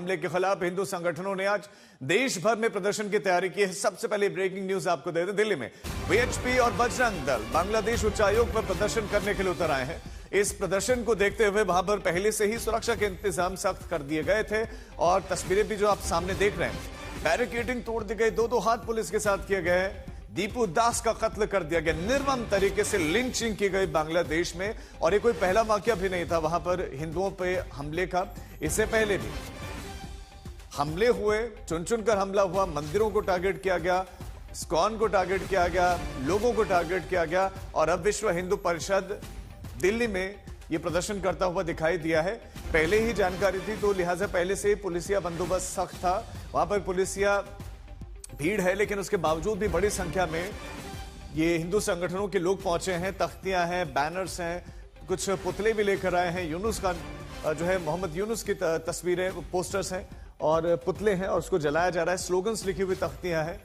हमले के खिलाफ हिंदू संगठनों ने आज देश भर में प्रदर्शन की तैयारी की है। सबसे पहले ब्रेकिंग न्यूज आपको दे दें, दिल्ली में वीएचपी और बजरंग दल बांग्लादेश उच्चायोग पर प्रदर्शन करने के लिए उतर आए हैं। इस प्रदर्शन को देखते हुए वहां पर पहले से ही सुरक्षा के इंतजाम सख्त कर दिए गए थे और तस्वीरें भी जो आप सामने देख रहे हैं, बैरिकेडिंग तोड़ दी गई, दो हाथ पुलिस के साथ किए गए। दीपू दास का कत्ल कर दिया गया, निर्मम तरीके से लिंचिंग की गई बांग्लादेश में। और ये कोई पहला वाकया भी नहीं था वहां पर हिंदुओं पे हमले का। इससे पहले भी हमले हुए, चुन चुनकर हमला हुआ, मंदिरों को टारगेट किया गया, इस्कॉन को टारगेट किया गया, लोगों को टारगेट किया गया। और अब विश्व हिंदू परिषद दिल्ली में यह प्रदर्शन करता हुआ दिखाई दिया है। पहले ही जानकारी थी तो लिहाजा पहले से पुलिसिया बंदोबस्त सख्त था। वहां पर पुलिसिया भीड़ है, लेकिन उसके बावजूद भी बड़ी संख्या में ये हिंदू संगठनों के लोग पहुंचे हैं। तख्तियां हैं, बैनर्स हैं, कुछ पुतले भी लेकर आए हैं। यूनुस का जो है, मोहम्मद यूनुस की तस्वीरें, पोस्टर्स हैं और पुतले हैं और उसको जलाया जा रहा है। स्लोगन्स लिखी हुई तख्तियां हैं।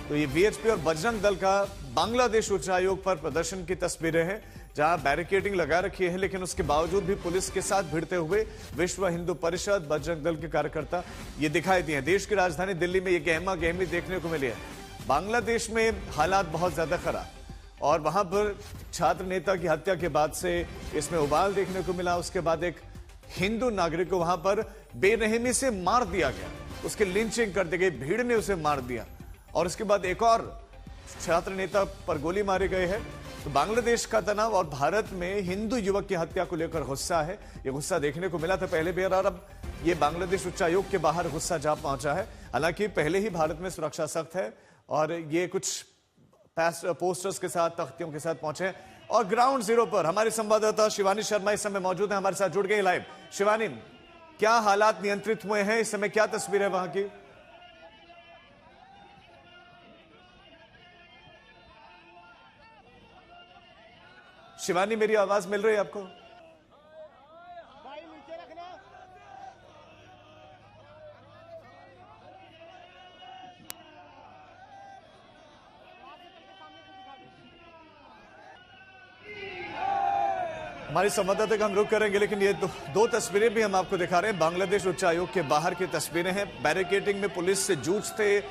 तो ये वीएचपी और बजरंग दल का बांग्लादेश उच्चायोग पर प्रदर्शन की तस्वीरें हैं, जहां बैरिकेडिंग लगा रखी है, लेकिन उसके बावजूद भी पुलिस के साथ भिड़ते हुए विश्व हिंदू परिषद, बजरंग दल के कार्यकर्ता ये दिखाई दिए। देश की राजधानी दिल्ली में ये गहमा गहमी देखने को मिली है। बांग्लादेश में हालात बहुत ज्यादा खराब और वहां पर छात्र नेता की हत्या के बाद से इसमें उबाल देखने को मिला। उसके बाद एक हिंदू नागरिक को वहां पर बेरहमी से मार दिया गया, उसकी लिंचिंग कर दी गई, भीड़ ने उसे मार दिया। और उसके बाद एक और छात्र नेता पर गोली मारे गए हैं। तो बांग्लादेश का तनाव और भारत में हिंदू युवक की हत्या को लेकर गुस्सा है। यह गुस्सा देखने को मिला था पहले भी, और अब ये बांग्लादेश उच्चायोग के बाहर गुस्सा जा पहुंचा है। हालांकि पहले ही भारत में सुरक्षा सख्त है और ये कुछ पोस्टर्स के साथ, तख्तियों के साथ पहुंचे हैं। और ग्राउंड जीरो पर हमारे संवाददाता शिवानी शर्मा इस समय मौजूद है, हमारे साथ जुड़ गए लाइव। शिवानी, क्या हालात नियंत्रित हुए हैं इस समय, क्या तस्वीर है वहां की? शिवानी, मेरी आवाज मिल रही है आपको? हमारी संवाददाता का हम रुक करेंगे, लेकिन ये दो तस्वीरें भी हम आपको दिखा रहे हैं। बांग्लादेश उच्चायोग के बाहर की तस्वीरें हैं। बैरिकेडिंग में पुलिस से जूझते,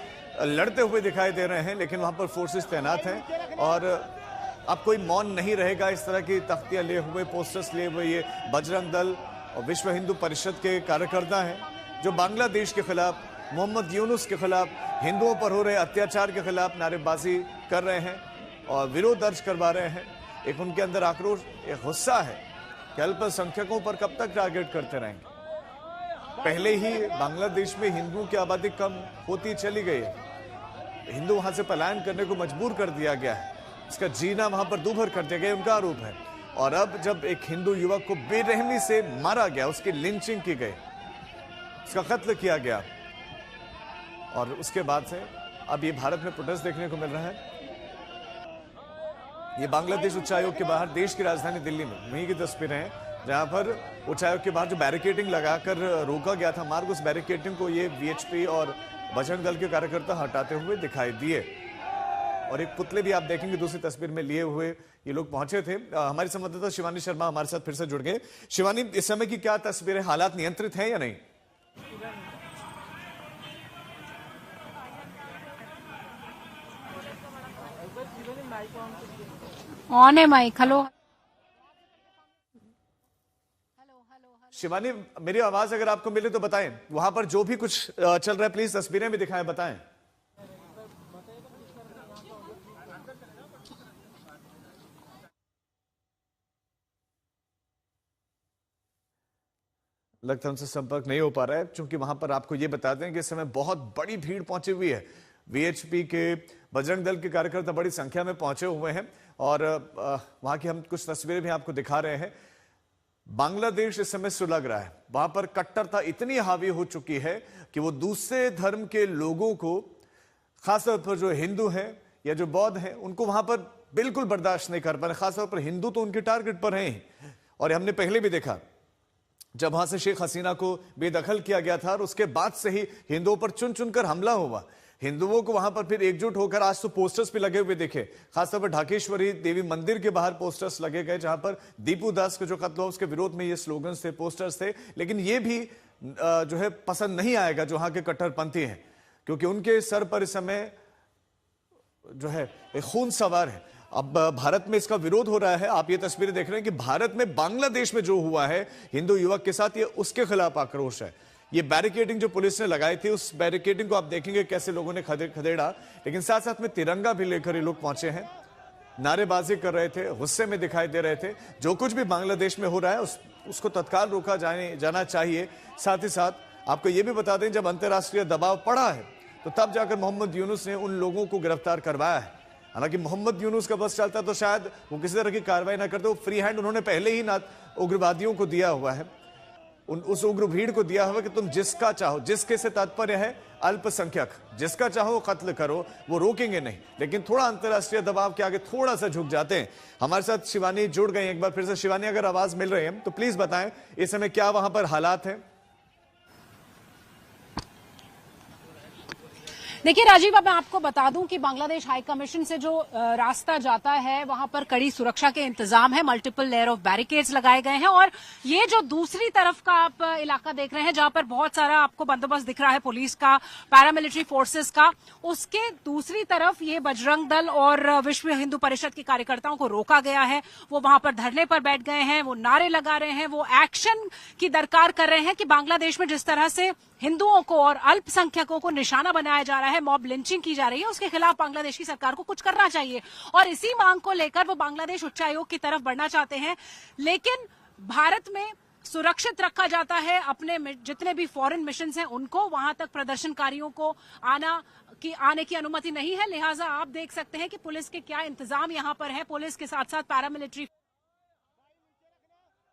लड़ते हुए दिखाई दे रहे हैं, लेकिन वहां पर फोर्सेस तैनात हैं और अब कोई मौन नहीं रहेगा। इस तरह की तख्तियां लिए हुए, पोस्टर्स लिए हुए ये बजरंग दल और विश्व हिंदू परिषद के कार्यकर्ता हैं, जो बांग्लादेश के खिलाफ, मोहम्मद यूनुस के खिलाफ, हिंदुओं पर हो रहे अत्याचार के खिलाफ नारेबाजी कर रहे हैं और विरोध दर्ज करवा रहे हैं। एक उनके अंदर आक्रोश, एक गुस्सा है कि अल्पसंख्यकों पर कब तक टारगेट करते रहेंगे। पहले ही बांग्लादेश में हिंदुओं की आबादी कम होती चली गई है, हिंदू वहां से पलायन करने को मजबूर कर दिया गया है, इसका जीना वहां पर दूभर कर दिया गया, उनका आरोप है। और अब जब एक हिंदू युवक को बेरहमी से मारा गया, उसकी लिंचिंग की गई, उसका कत्ल किया गया, और उसके बाद से अब ये भारत में प्रोटेस्ट देखने को मिल रहा है। ये बांग्लादेश उच्चायोग के बाहर, देश की राजधानी दिल्ली में वहीं की तस्वीरें हैं, जहां पर उच्चायोग के बाहर जो बैरिकेडिंग लगाकर रोका गया था मार्ग, उस बैरिकेडिंग को ये वीएचपी और बजरंग दल के कार्यकर्ता हटाते हुए दिखाई दिए। और एक पुतले भी आप देखेंगे दूसरी तस्वीर में लिए हुए ये लोग पहुंचे थे। हमारी संवाददाता शिवानी शर्मा हमारे साथ फिर से जुड़ गए। शिवानी, इस समय की क्या तस्वीरें, हालात नियंत्रित हैं या नहीं? ऑन है माइक। हेलो शिवानी, मेरी आवाज अगर आपको मिले तो बताएं, वहां पर जो भी कुछ चल रहा है प्लीज तस्वीरें भी दिखाएं, बताएं। लगता है उनसे संपर्क नहीं हो पा रहा है, क्योंकि वहां पर आपको यह बता दें कि इस समय बहुत बड़ी भीड़ पहुंची हुई है। वीएचपी के, बजरंग दल के कार्यकर्ता बड़ी संख्या में पहुंचे हुए हैं और वहां की हम कुछ तस्वीरें भी आपको दिखा रहे हैं। बांग्लादेश इस समय सुलग रहा है, वहां पर कट्टरता इतनी हावी हो चुकी है कि वो दूसरे धर्म के लोगों को, खासतौर पर जो हिंदू हैं या जो बौद्ध हैं, उनको वहां पर बिल्कुल बर्दाश्त नहीं कर पा रहे। खासतौर पर हिंदू तो उनके टारगेट पर हैं। और हमने पहले भी देखा जब वहां से शेख हसीना को बेदखल किया गया था और उसके बाद से ही हिंदुओं पर चुन चुनकर हमला हुआ। हिंदुओं को वहां पर फिर एकजुट होकर, आज तो पोस्टर्स भी लगे हुए देखे, खासतौर पर ढाकेश्वरी देवी मंदिर के बाहर पोस्टर्स लगे गए, जहां पर दीपू दास का जो कत्ल हुआ उसके विरोध में ये स्लोगन्स थे, पोस्टर्स थे। लेकिन ये भी जो है पसंद नहीं आएगा जो वहां के कट्टरपंथी हैं, क्योंकि उनके सर पर इस समय जो है एक खून सवार है। अब भारत में इसका विरोध हो रहा है। आप ये तस्वीरें देख रहे हैं कि भारत में बांग्लादेश में जो हुआ है हिंदू युवक के साथ, ये उसके खिलाफ आक्रोश है। ये बैरिकेडिंग जो पुलिस ने लगाई थी, उस बैरिकेडिंग को आप देखेंगे कैसे लोगों ने खदेड़ा, लेकिन साथ साथ में तिरंगा भी लेकर ये लोग पहुंचे हैं, नारेबाजी कर रहे थे, गुस्से में दिखाई दे रहे थे। जो कुछ भी बांग्लादेश में हो रहा है उसको तत्काल रोका जाना चाहिए। साथ ही साथ आपको यह भी बता दें, जब अंतर्राष्ट्रीय दबाव पड़ा है तो तब जाकर मोहम्मद यूनुस ने उन लोगों को गिरफ्तार करवाया है। हालांकि मोहम्मद यूनुस का बस चलता तो शायद वो किसी तरह की कार्रवाई ना करते, वो फ्री हैंड उन्होंने पहले ही उग्रवादियों को दिया हुआ है, उस उग्र भीड़ को दिया हुआ कि तुम जिसका चाहो, जिसके से तात्पर्य है अल्पसंख्यक, जिसका चाहो वो कत्ल करो, वो रोकेंगे नहीं। लेकिन थोड़ा अंतर्राष्ट्रीय दबाव के आगे थोड़ा सा झुक जाते हैं। हमारे साथ शिवानी जुड़ गई एक बार फिर से। शिवानी, अगर आवाज मिल रही है तो प्लीज बताएं इस समय क्या वहां पर हालात है। देखिए राजीव, अब मैं आपको बता दूं कि बांग्लादेश हाई कमीशन से जो रास्ता जाता है वहां पर कड़ी सुरक्षा के इंतजाम है, मल्टीपल लेयर ऑफ बैरिकेड्स लगाए गए हैं। और ये जो दूसरी तरफ का आप इलाका देख रहे हैं जहां पर बहुत सारा आपको बंदोबस्त दिख रहा है पुलिस का, पैरामिलिट्री फोर्सेस का, उसके दूसरी तरफ ये बजरंग दल और विश्व हिंदू परिषद के कार्यकर्ताओं को रोका गया है। वो वहां पर धरने पर बैठ गए हैं, वो नारे लगा रहे हैं, वो एक्शन की दरकार कर रहे हैं कि बांग्लादेश में जिस तरह से हिंदुओं को और अल्पसंख्यकों को निशाना बनाया जा रहा है, मॉब लिंचिंग की जा रही है, उसके खिलाफ बांग्लादेश की सरकार को कुछ करना चाहिए। और इसी मांग को लेकर वो बांग्लादेश उच्चायोग की तरफ बढ़ना चाहते हैं। लेकिन भारत में सुरक्षित रखा जाता है अपने जितने भी फॉरेन मिशंस हैं उनको, वहां तक प्रदर्शनकारियों को आने की अनुमति नहीं है। लिहाजा आप देख सकते हैं कि पुलिस के क्या इंतजाम यहां पर है। पुलिस के साथ साथ पैरामिलिट्री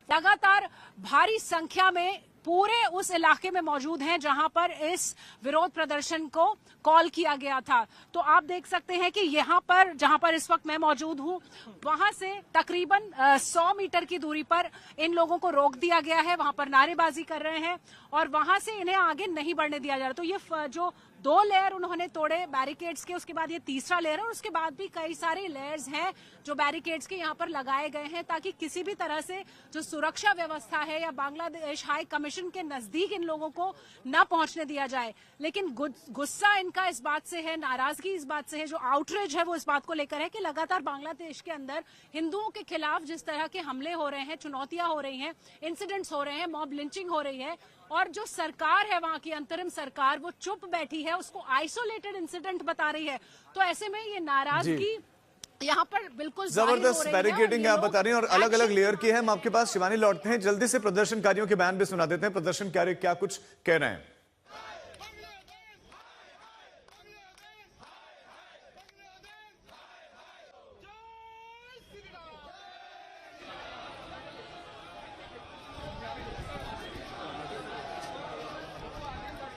लगातार भारी संख्या में पूरे उस इलाके में मौजूद हैं जहां पर इस विरोध प्रदर्शन को कॉल किया गया था। तो आप देख सकते हैं कि यहां पर जहां पर इस वक्त मैं मौजूद हूं, वहां से तकरीबन 100 मीटर की दूरी पर इन लोगों को रोक दिया गया है। वहां पर नारेबाजी कर रहे हैं और वहां से इन्हें आगे नहीं बढ़ने दिया जा रहा। तो ये जो 2 लेयर उन्होंने तोड़े बैरिकेड्स के, उसके बाद ये तीसरा लेयर है और उसके बाद भी कई सारे लेयर्स हैं जो बैरिकेड्स के यहाँ पर लगाए गए हैं, ताकि किसी भी तरह से जो सुरक्षा व्यवस्था है या बांग्लादेश हाई कमीशन के नजदीक इन लोगों को न पहुंचने दिया जाए। लेकिन गुस्सा इनका इस बात से है, नाराजगी इस बात से है, जो आउटरीच है वो इस बात को लेकर है कि लगातार बांग्लादेश के अंदर हिंदुओं के खिलाफ जिस तरह के हमले हो रहे हैं, चुनौतियां हो रही हैं, इंसिडेंट्स हो रहे हैं, मॉब लिंचिंग हो रही है, और जो सरकार है वहां की अंतरिम सरकार वो चुप बैठी है, उसको आइसोलेटेड इंसिडेंट बता रही है। तो ऐसे में ये नाराजगी यहाँ पर बिल्कुल जबरदस्त बैरिकेडिंग आप बता रही हैं और अलग अलग लेयर की है। हम आपके पास शिवानी लौटते हैं, जल्दी से प्रदर्शनकारियों के बयान भी सुना देते हैं। प्रदर्शनकारी क्या कुछ कह रहे हैं।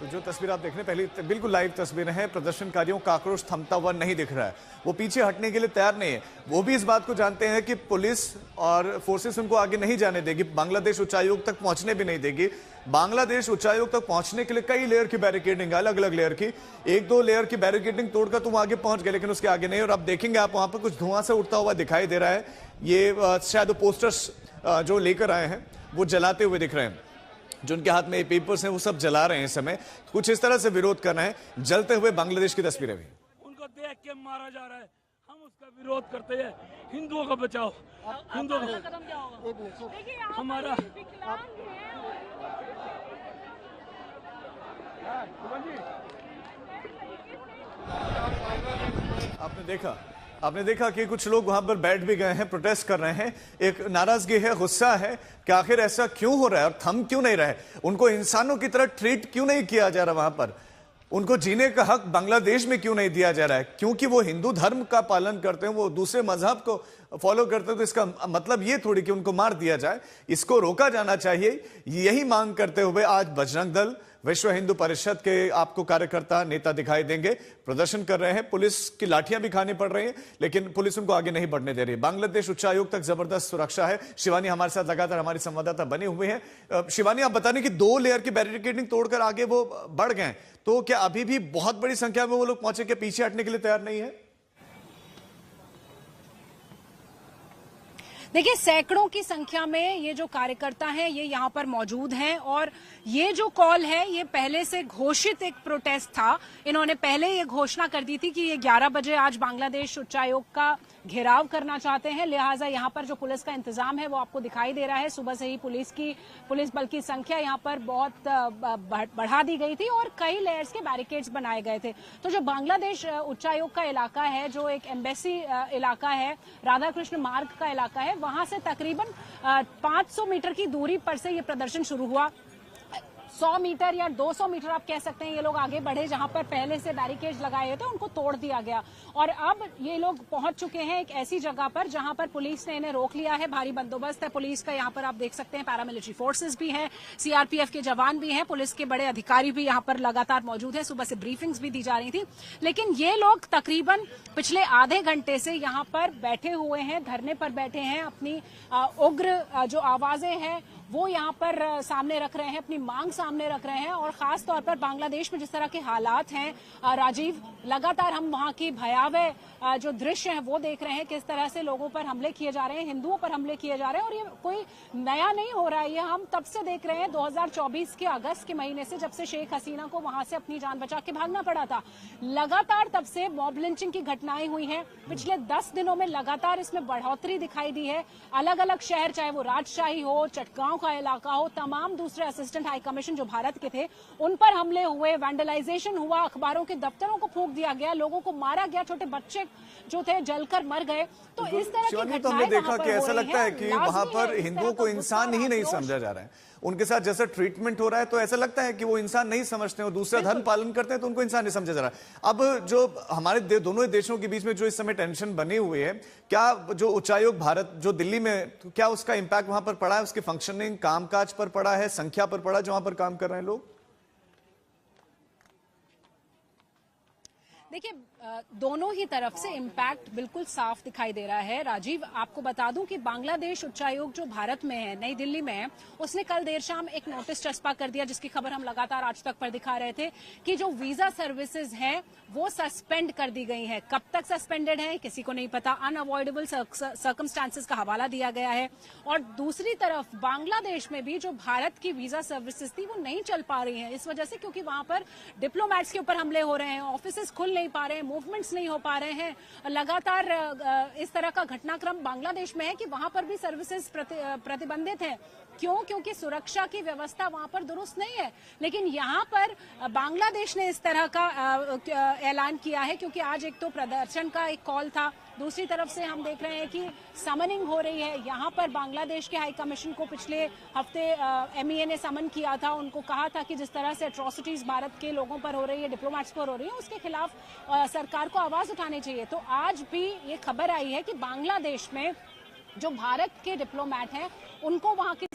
तो जो तस्वीर आप देख रहे हैं पहली बिल्कुल लाइव तस्वीरें हैं। प्रदर्शनकारियों का आक्रोश थमता हुआ नहीं दिख रहा है, वो पीछे हटने के लिए तैयार नहीं है। वो भी इस बात को जानते हैं कि पुलिस और फोर्सेस उनको आगे नहीं जाने देगी, बांग्लादेश उच्चायोग तक पहुंचने भी नहीं देगी। बांग्लादेश उच्चायोग तक पहुंचने के लिए कई लेयर की बैरिकेडिंग, अलग अलग लेयर की, 1-2 लेयर की बैरिकेडिंग तोड़कर तुम आगे पहुंच गए, लेकिन उसके आगे नहीं। और आप देखेंगे, आप वहां पर कुछ धुआं से उठता हुआ दिखाई दे रहा है। ये शायद पोस्टर्स जो लेकर आए हैं वो जलाते हुए दिख रहे हैं, जो उनके हाथ में पेपर्स हैं वो सब जला रहे हैं इस समय। कुछ इस तरह से विरोध कर रहे हैं। जलते हुए बांग्लादेश की तस्वीरें भी। उनको देख के मारा जा रहा है, हम उसका विरोध करते हैं। हिंदुओं को बचाओ, हिंदुओं को हमारा आपने देखा कि कुछ लोग वहां पर बैठ भी गए हैं, प्रोटेस्ट कर रहे हैं। एक नाराजगी है, गुस्सा है कि आखिर ऐसा क्यों हो रहा है और थम क्यों नहीं रहे। उनको इंसानों की तरह ट्रीट क्यों नहीं किया जा रहा वहां पर, उनको जीने का हक बांग्लादेश में क्यों नहीं दिया जा रहा है। क्योंकि वो हिंदू धर्म का पालन करते हैं, वो दूसरे मजहब को फॉलो करते हैं, तो इसका मतलब ये थोड़ी कि उनको मार दिया जाए। इसको रोका जाना चाहिए। यही मांग करते हुए आज बजरंग दल, विश्व हिंदू परिषद के आपको कार्यकर्ता, नेता दिखाई देंगे, प्रदर्शन कर रहे हैं। पुलिस की लाठियां भी खानी पड़ रही हैं, लेकिन पुलिस उनको आगे नहीं बढ़ने दे रही। बांग्लादेश उच्चायोग तक जबरदस्त सुरक्षा है। शिवानी हमारे साथ लगातार, हमारी संवाददाता बने हुए हैं। शिवानी, आप बता दें कि 2 लेयर की बैरिकेडिंग तोड़कर आगे वो बढ़ गए, तो क्या अभी भी बहुत बड़ी संख्या में वो लोग पहुंचे के पीछे हटने के लिए तैयार नहीं है? देखिए, सैकड़ों की संख्या में ये जो कार्यकर्ता हैं ये यहाँ पर मौजूद हैं और ये जो कॉल है ये पहले से घोषित एक प्रोटेस्ट था। इन्होंने पहले ये घोषणा कर दी थी कि ये 11 बजे आज बांग्लादेश उच्चायोग का घेराव करना चाहते हैं, लिहाजा यहाँ पर जो पुलिस का इंतजाम है वो आपको दिखाई दे रहा है। सुबह से ही पुलिस बल की संख्या यहाँ पर बहुत बढ़ा दी गई थी और कई लेयर्स के बैरिकेड्स बनाए गए थे। तो जो बांग्लादेश उच्चायोग का इलाका है, जो एक एम्बेसी इलाका है, राधा कृष्ण मार्ग का इलाका है, वहां से तकरीबन 500 मीटर की दूरी पर से ये प्रदर्शन शुरू हुआ। 100 मीटर या 200 मीटर आप कह सकते हैं ये लोग आगे बढ़े, जहां पर पहले से बैरिकेड्स लगाए हुए थे उनको तोड़ दिया गया और अब ये लोग पहुंच चुके हैं एक ऐसी जगह पर जहां पर पुलिस ने इन्हें रोक लिया है। भारी बंदोबस्त है पुलिस का यहाँ पर, आप देख सकते हैं पैरामिलिट्री फोर्सेस भी हैं, सीआरपीएफ के जवान भी हैं, पुलिस के बड़े अधिकारी भी यहाँ पर लगातार मौजूद हैं। सुबह से ब्रीफिंग्स भी दी जा रही थी, लेकिन ये लोग तकरीबन पिछले आधे घंटे से यहाँ पर बैठे हुए हैं, धरने पर बैठे हैं, अपनी उग्र जो आवाजें हैं वो यहाँ पर सामने रख रहे हैं, अपनी मांग सामने रख रहे हैं और खास तौर पर बांग्लादेश में जिस तरह के हालात हैं राजीव, लगातार हम वहाँ की भयावह जो दृश्य हैं वो देख रहे हैं, किस तरह से लोगों पर हमले किए जा रहे हैं, हिंदुओं पर हमले किए जा रहे हैं और ये कोई नया नहीं हो रहा है। ये हम तब से देख रहे हैं 2024 के अगस्त के महीने से, जब से शेख हसीना को वहां से अपनी जान बचा के भागना पड़ा था। लगातार तब से मॉब लिंचिंग की घटनाएं हुई हैं। पिछले 10 दिनों में लगातार इसमें बढ़ोतरी दिखाई दी है। अलग अलग शहर, चाहे वो राजशाही हो, चटगांव का इलाका हो, तमाम दूसरे असिस्टेंट हाई कमीशन जो भारत के थे उन पर हमले हुए, वैंडलाइजेशन हुआ, अखबारों के दफ्तरों को फूंक दिया गया, लोगों को मारा गया, छोटे बच्चे जो थे जलकर मर गए। तो इस तरह की घटनाएं तो हमने देखा कि ऐसा लगता है कि वहां पर हिंदुओं को इंसान ही नहीं समझा जा रहा है, उनके साथ जैसा ट्रीटमेंट हो रहा है तो ऐसा लगता है कि वो इंसान नहीं समझते और दूसरा धर्म पालन करते हैं तो उनको इंसान नहीं समझा जा रहा है। अब जो हमारे दोनों देशों के बीच में जो इस समय टेंशन बनी हुई है, क्या जो उच्चायोग भारत जो दिल्ली में, तो क्या उसका इंपैक्ट वहां पर पड़ा है, उसके फंक्शनिंग, कामकाज पर पड़ा है, संख्या पर पड़ा जो वहां पर काम कर रहे हैं लोग? देखिए, दोनों ही तरफ से इम्पैक्ट बिल्कुल साफ दिखाई दे रहा है। राजीव, आपको बता दूं कि बांग्लादेश उच्चायोग जो भारत में है, नई दिल्ली में है, उसने कल देर शाम एक नोटिस चस्पा कर दिया, जिसकी खबर हम लगातार आज तक पर दिखा रहे थे कि जो वीजा सर्विसेज हैं वो सस्पेंड कर दी गई हैं। कब तक सस्पेंडेड है किसी को नहीं पता, अनअवॉइडेबल सर्कमस्टांसेस का हवाला दिया गया है। और दूसरी तरफ बांग्लादेश में भी जो भारत की वीजा सर्विसेज थी वो नहीं चल पा रही हैं इस वजह से, क्योंकि वहां पर डिप्लोमैट्स के ऊपर हमले हो रहे हैं, ऑफिसेस खुल नहीं पा रहे हैं, मूवमेंट्स नहीं हो पा रहे हैं। लगातार इस तरह का घटनाक्रम बांग्लादेश में है कि वहां पर भी सर्विसेज प्रतिबंधित है। क्यों? क्योंकि सुरक्षा की व्यवस्था वहां पर दुरुस्त नहीं है। लेकिन यहाँ पर बांग्लादेश ने इस तरह का ऐलान किया है, क्योंकि आज एक तो प्रदर्शन का एक कॉल था, दूसरी तरफ से हम देख रहे हैं कि समनिंग हो रही है। यहाँ पर बांग्लादेश के हाई कमीशन को पिछले हफ्ते MEA ने समन किया था, उनको कहा था कि जिस तरह से एट्रोसिटीज भारत के लोगों पर हो रही है, डिप्लोमेट्स पर हो रही है, उसके खिलाफ सरकार को आवाज उठानी चाहिए। तो आज भी ये खबर आई है कि बांग्लादेश में जो भारत के डिप्लोमेट हैं उनको वहां की